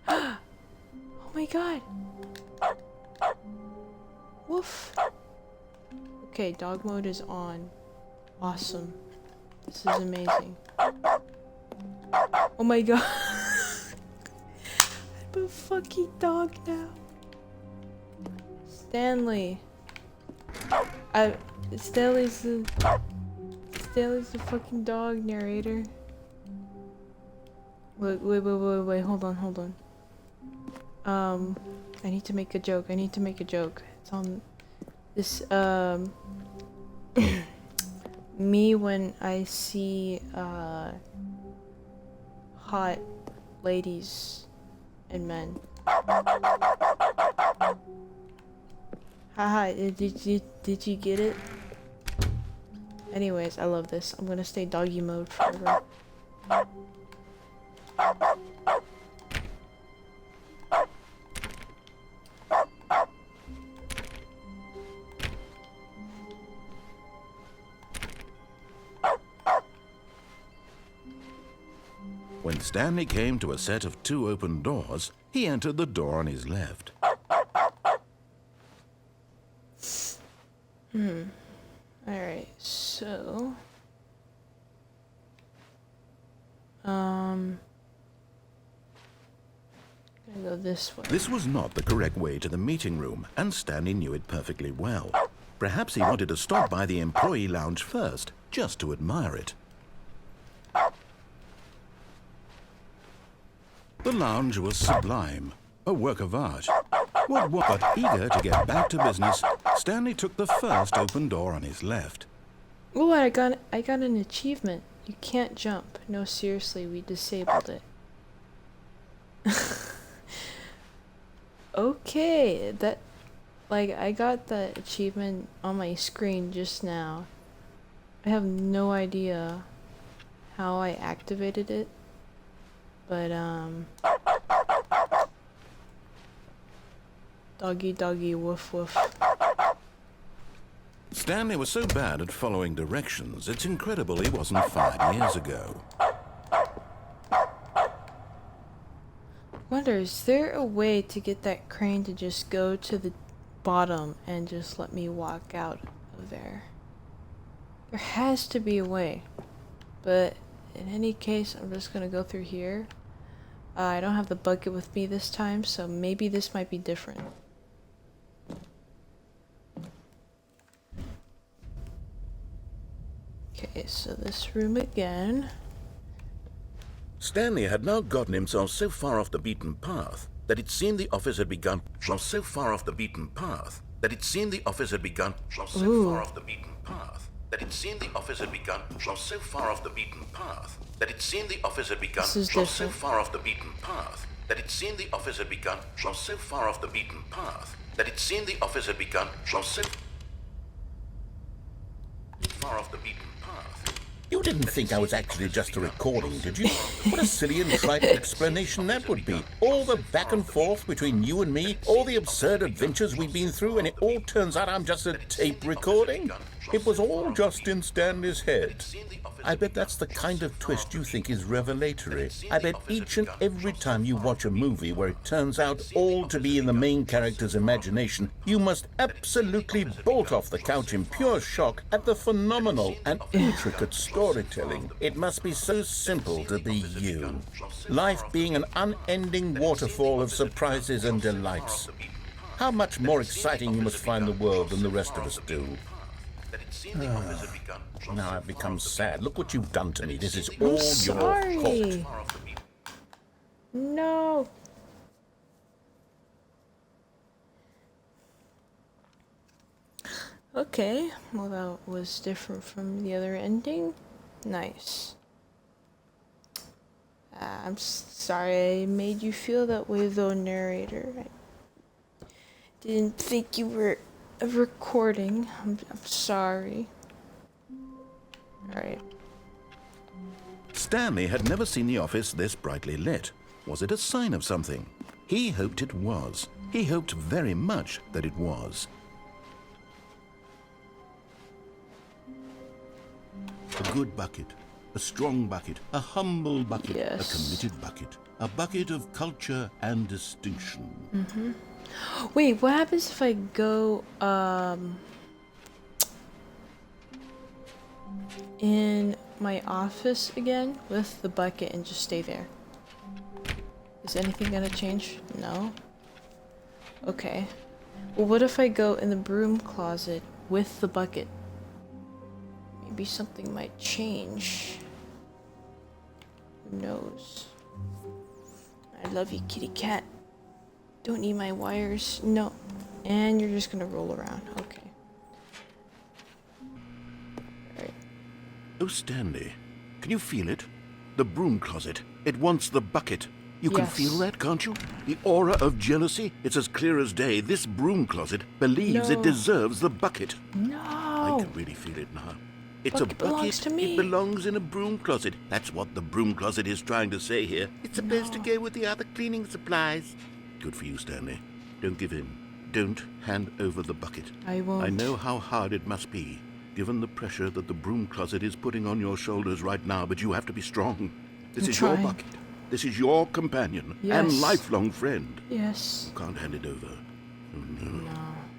[SPEAKER 1] Oh my god. Woof. Okay, dog mode is on. Awesome. This is amazing. Oh my god. I'm a fucking dog now. Stanley. Stanley's the fucking dog narrator. Wait, hold on. I need to make a joke. It's on this, me when I see, hot ladies and men. Haha, did you get it? Anyways, I love this. I'm gonna stay doggy mode forever.
[SPEAKER 2] When Stanley came to a set of 2 open doors, he entered the door on his left.
[SPEAKER 1] Alright, so... Gonna go this way.
[SPEAKER 2] This was not the correct way to the meeting room, and Stanley knew it perfectly well. Perhaps he wanted to stop by the employee lounge first, just to admire it. The lounge was sublime, a work of art. But eager to get back to business, Stanley took the first open door on his left.
[SPEAKER 1] Ooh, I got an achievement. You can't jump. No, seriously, we disabled it. Okay, that... Like, I got that achievement on my screen just now. I have no idea how I activated it. But, Doggy, woof, woof.
[SPEAKER 2] Stanley was so bad at following directions, it's incredible he wasn't 5 years ago.
[SPEAKER 1] Wonder, is there a way to get that crane to just go to the bottom and just let me walk out of there? There has to be a way. But in any case, I'm just gonna go through here. I don't have the bucket with me this time, so maybe this might be different. Okay, so this room again.
[SPEAKER 2] Stanley had now gotten himself so far off the beaten path that it seemed the office had begun. So far off the beaten path that it seemed the office had begun. So far off the beaten path that it seemed the office had begun. So far off the beaten path that it seemed the office had begun.
[SPEAKER 1] This is different.
[SPEAKER 2] So far off the beaten path that it seemed the office had begun. So far off the beaten path that it seemed the office had begun. So far off the beaten path. You didn't think I was actually just a recording, did you? What a silly and trite explanation that would be. All the back and forth between you and me, all the absurd adventures we've been through, and it all turns out I'm just a tape recording? It was all just in Stanley's head. I bet that's the kind of twist you think is revelatory. I bet each and every time you watch a movie where it turns out all to be in the main character's imagination, you must absolutely bolt off the couch in pure shock at the phenomenal and intricate storytelling. It must be so simple to be you. Life being an unending waterfall of surprises and delights. How much more exciting you must find the world than the rest of us do. Now I've become sad. Look what you've done to me. This is all your fault.
[SPEAKER 1] No. Okay, well that was different from the other ending. Nice. I'm sorry I made you feel that way though, narrator. I didn't think you were a recording. I'm sorry. Alright.
[SPEAKER 2] Stanley had never seen the office this brightly lit. Was it a sign of something? He hoped it was. He hoped very much that it was. A good bucket, a strong bucket, a humble bucket,
[SPEAKER 1] Yes.
[SPEAKER 2] a committed bucket, a bucket of culture and distinction.
[SPEAKER 1] Wait, what happens if I go, in my office again with the bucket and just stay there? Is anything gonna change? No? Okay. Well, what if I go in the broom closet with the bucket? Maybe something might change. Who knows? I love you, kitty cat. Don't need my wires. No. And you're just gonna roll around. Okay. Alright.
[SPEAKER 2] Oh, Stanley, can you feel it? The broom closet. It wants the bucket. You can
[SPEAKER 1] Yes.
[SPEAKER 2] feel that, can't you? The aura of jealousy. It's as clear as day. This broom closet believes it
[SPEAKER 1] No.
[SPEAKER 2] deserves the bucket. I
[SPEAKER 1] No!
[SPEAKER 2] can really feel it now. It's
[SPEAKER 1] Bucket
[SPEAKER 2] a bucket.
[SPEAKER 1] belongs to me.
[SPEAKER 2] It belongs in a broom closet. That's what the broom closet is trying to say here. It's supposed to go with the other cleaning supplies. Good for you, Stanley. Don't give in. Don't hand over the bucket.
[SPEAKER 1] I won't.
[SPEAKER 2] I know how hard it must be, given the pressure that the broom closet is putting on your shoulders right now, but you have to be strong. This
[SPEAKER 1] I'm
[SPEAKER 2] is your
[SPEAKER 1] trying.
[SPEAKER 2] bucket. This is your companion
[SPEAKER 1] Yes.
[SPEAKER 2] and lifelong friend.
[SPEAKER 1] Yes.
[SPEAKER 2] You can't hand it over. Oh, no.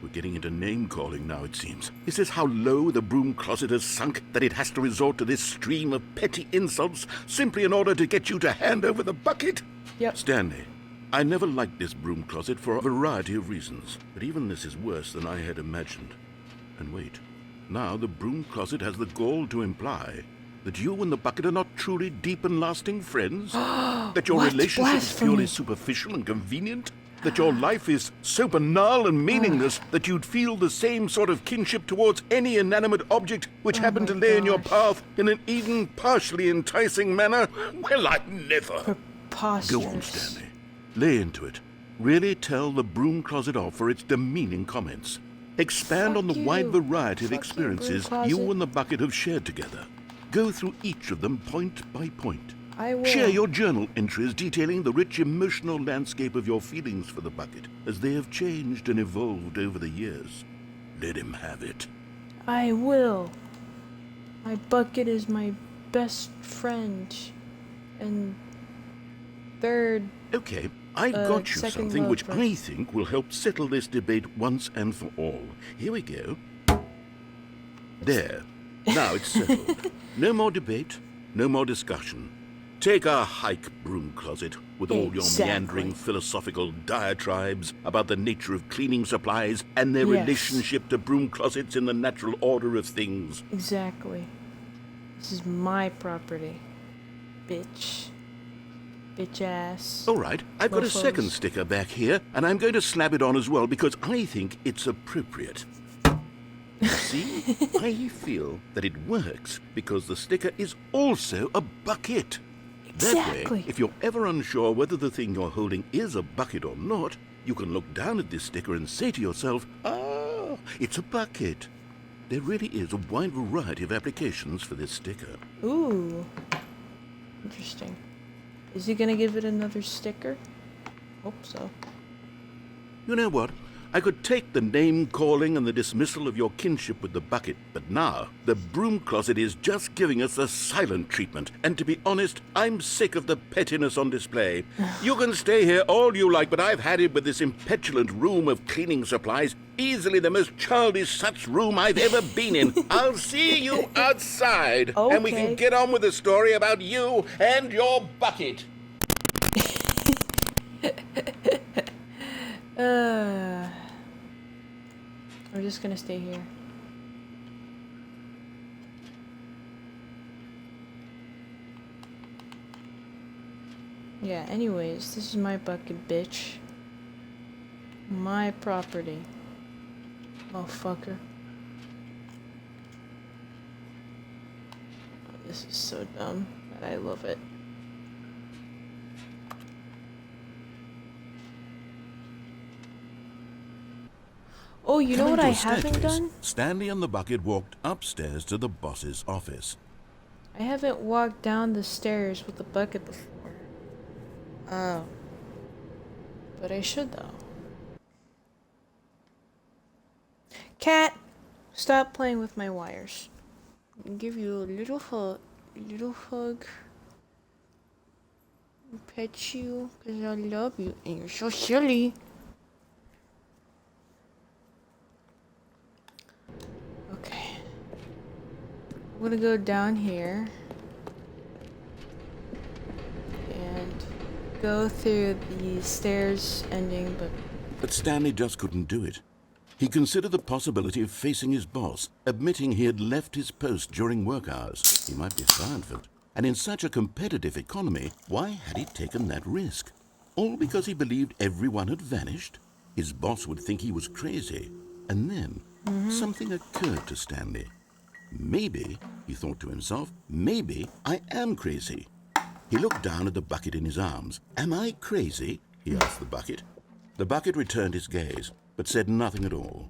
[SPEAKER 2] We're getting into name-calling now, it seems. Is this how low the broom closet has sunk, that it has to resort to this stream of petty insults simply in order to get you to hand over the bucket?
[SPEAKER 1] Yep.
[SPEAKER 2] Stanley, I never liked this broom closet for a variety of reasons, but even this is worse than I had imagined. And wait, now the broom closet has the gall to imply that you and the bucket are not truly deep and lasting friends? That your
[SPEAKER 1] What?
[SPEAKER 2] relationship is purely
[SPEAKER 1] Blasphemy.
[SPEAKER 2] superficial and convenient? That your life is so banal and meaningless that you'd feel the same sort of kinship towards any inanimate object which happened to
[SPEAKER 1] my
[SPEAKER 2] lay in your
[SPEAKER 1] gosh.
[SPEAKER 2] path in an even partially enticing manner? Well, I'd never.
[SPEAKER 1] Preposterous.
[SPEAKER 2] Go on, Stanley. Lay into it. Really tell the broom closet off for its demeaning comments. Expand
[SPEAKER 1] Fuck
[SPEAKER 2] on the
[SPEAKER 1] you.
[SPEAKER 2] wide variety of
[SPEAKER 1] Fuck you,
[SPEAKER 2] experiences
[SPEAKER 1] broom
[SPEAKER 2] you
[SPEAKER 1] closet.
[SPEAKER 2] and the bucket have shared together. Go through each of them point by point.
[SPEAKER 1] I will.
[SPEAKER 2] Share your journal entries detailing the rich emotional landscape of your feelings for the bucket as they have changed and evolved over the years. Let him have it.
[SPEAKER 1] I will. My bucket is my best friend. And third.
[SPEAKER 2] Okay, I've got you
[SPEAKER 1] second
[SPEAKER 2] something which
[SPEAKER 1] lover.
[SPEAKER 2] I think will help settle this debate once and for all. Here we go. There. Now it's settled. No more debate, no more discussion. Take a hike, broom closet, with all your
[SPEAKER 1] Exactly.
[SPEAKER 2] meandering philosophical diatribes about the nature of cleaning supplies and their
[SPEAKER 1] Yes.
[SPEAKER 2] relationship to broom closets in the natural order of things.
[SPEAKER 1] Exactly. This is my property. Bitch. Bitch ass.
[SPEAKER 2] All right, I've got a
[SPEAKER 1] Mofos.
[SPEAKER 2] second sticker back here, and I'm going to slap it on as well because I think it's appropriate. You see, I feel that it works because the sticker is also a bucket. That
[SPEAKER 1] Exactly.
[SPEAKER 2] way, if you're ever unsure whether the thing you're holding is a bucket or not, you can look down at this sticker and say to yourself, ah, it's a bucket. There really is a wide variety of applications for this sticker.
[SPEAKER 1] Ooh. Interesting. Is he gonna give it another sticker? Hope so.
[SPEAKER 2] You know what? I could take the name-calling and the dismissal of your kinship with the bucket, but now the broom closet is just giving us a silent treatment. And to be honest, I'm sick of the pettiness on display. You can stay here all you like, but I've had it with this impetulant room of cleaning supplies. Easily the most childish such room I've ever been in. I'll see you outside, and we can
[SPEAKER 1] Okay.
[SPEAKER 2] get on with the story about you and your bucket.
[SPEAKER 1] I'm just gonna stay here. Yeah, anyways, this is my bucket, bitch. My property. Motherfucker. Oh, this is so dumb, but I love it. Oh, you know
[SPEAKER 2] Coming
[SPEAKER 1] what
[SPEAKER 2] to
[SPEAKER 1] I
[SPEAKER 2] a
[SPEAKER 1] haven't
[SPEAKER 2] staircase,
[SPEAKER 1] done?
[SPEAKER 2] Stanley and the bucket walked upstairs to the boss's office.
[SPEAKER 1] I haven't walked down the stairs with a bucket before. Oh. But I should, though. Cat, stop playing with my wires. I'll give you a little hug. Pet you, because I love you, and you're so silly. Okay. I'm gonna go down here and go through the stairs ending,
[SPEAKER 2] But Stanley just couldn't do it. He considered the possibility of facing his boss, admitting he had left his post during work hours. He might be fired for it. And in such a competitive economy, why had he taken that risk? All because he believed everyone had vanished? His boss would think he was crazy. And then something occurred to Stanley. Maybe, he thought to himself, maybe I am crazy. He looked down at the bucket in his arms. Am I crazy? He asked the bucket. The bucket returned his gaze, but said nothing at all.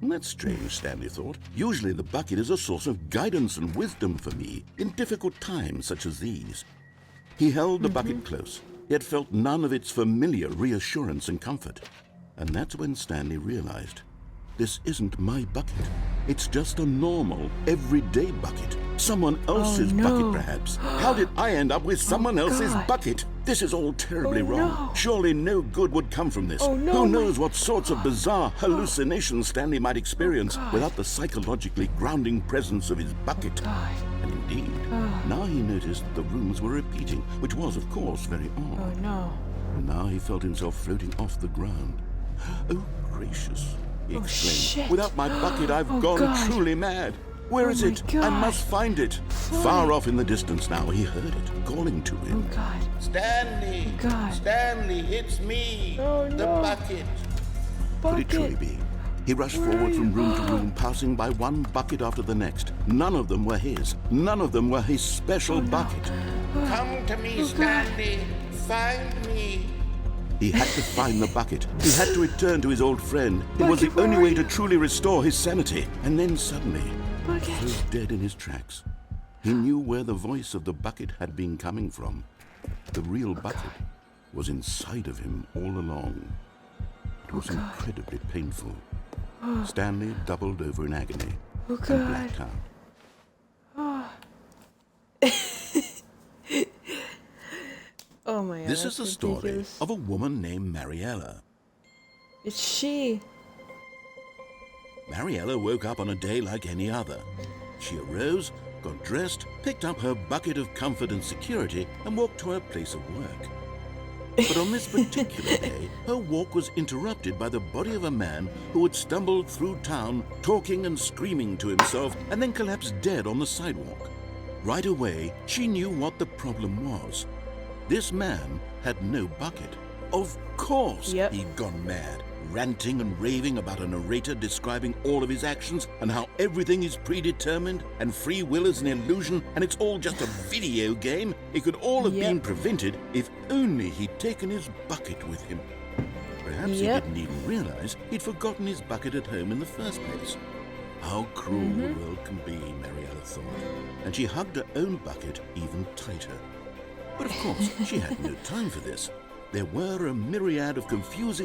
[SPEAKER 2] That's strange, Stanley thought. Usually the bucket is a source of guidance and wisdom for me in difficult times such as these. He held the bucket close, yet felt none of its familiar reassurance and comfort. And that's when Stanley realized, this isn't my bucket. It's just a normal, everyday bucket. Someone else's bucket, perhaps. How did I end up with someone else's bucket? This is all terribly wrong. Surely no good would come from this. Who knows what sorts of bizarre hallucinations Stanley might experience without the psychologically grounding presence of his bucket. And indeed, now he noticed the rooms were repeating, which was, of course, very odd.
[SPEAKER 1] Oh no.
[SPEAKER 2] And now he felt himself floating off the ground. Oh, gracious, he exclaimed.
[SPEAKER 1] Shit.
[SPEAKER 2] Without my bucket, I've gone truly mad. Where is it? I must find it. Far off in the distance now, he heard it, calling to him.
[SPEAKER 1] Oh God.
[SPEAKER 2] Stanley!
[SPEAKER 1] God.
[SPEAKER 2] Stanley, it's me!
[SPEAKER 1] Oh,
[SPEAKER 2] The
[SPEAKER 1] no.
[SPEAKER 2] bucket! Could it truly be? He rushed forward from room to room, passing by one bucket after the next. None of them were his. None of them were his special bucket. Come to me, Stanley! Find me! He had to find the bucket. He had to return to his old friend. It was the only way to truly restore his sanity. And then suddenly, he fell dead in his tracks. He knew where the voice of the bucket had been coming from. The real bucket was inside of him all along. It was incredibly painful. Stanley doubled over in agony and blacked out.
[SPEAKER 1] Oh my God.
[SPEAKER 2] This is the story
[SPEAKER 1] ridiculous.
[SPEAKER 2] of a woman named Mariella.
[SPEAKER 1] It's she.
[SPEAKER 2] Mariella woke up on a day like any other. She arose, got dressed, picked up her bucket of comfort and security, and walked to her place of work. But on this particular day, her walk was interrupted by the body of a man who had stumbled through town, talking and screaming to himself, and then collapsed dead on the sidewalk. Right away, she knew what the problem was. This man had no bucket. Of course, he'd gone mad, ranting and raving about a narrator describing all of his actions and how everything is predetermined and free will is an illusion and it's all just a video game. It could all have been prevented if only he'd taken his bucket with him. Perhaps he didn't even realize he'd forgotten his bucket at home in the first place. How cruel the world can be, Mariella thought, and she hugged her own bucket even tighter. But of course, she had no time for this. There were a myriad of confusing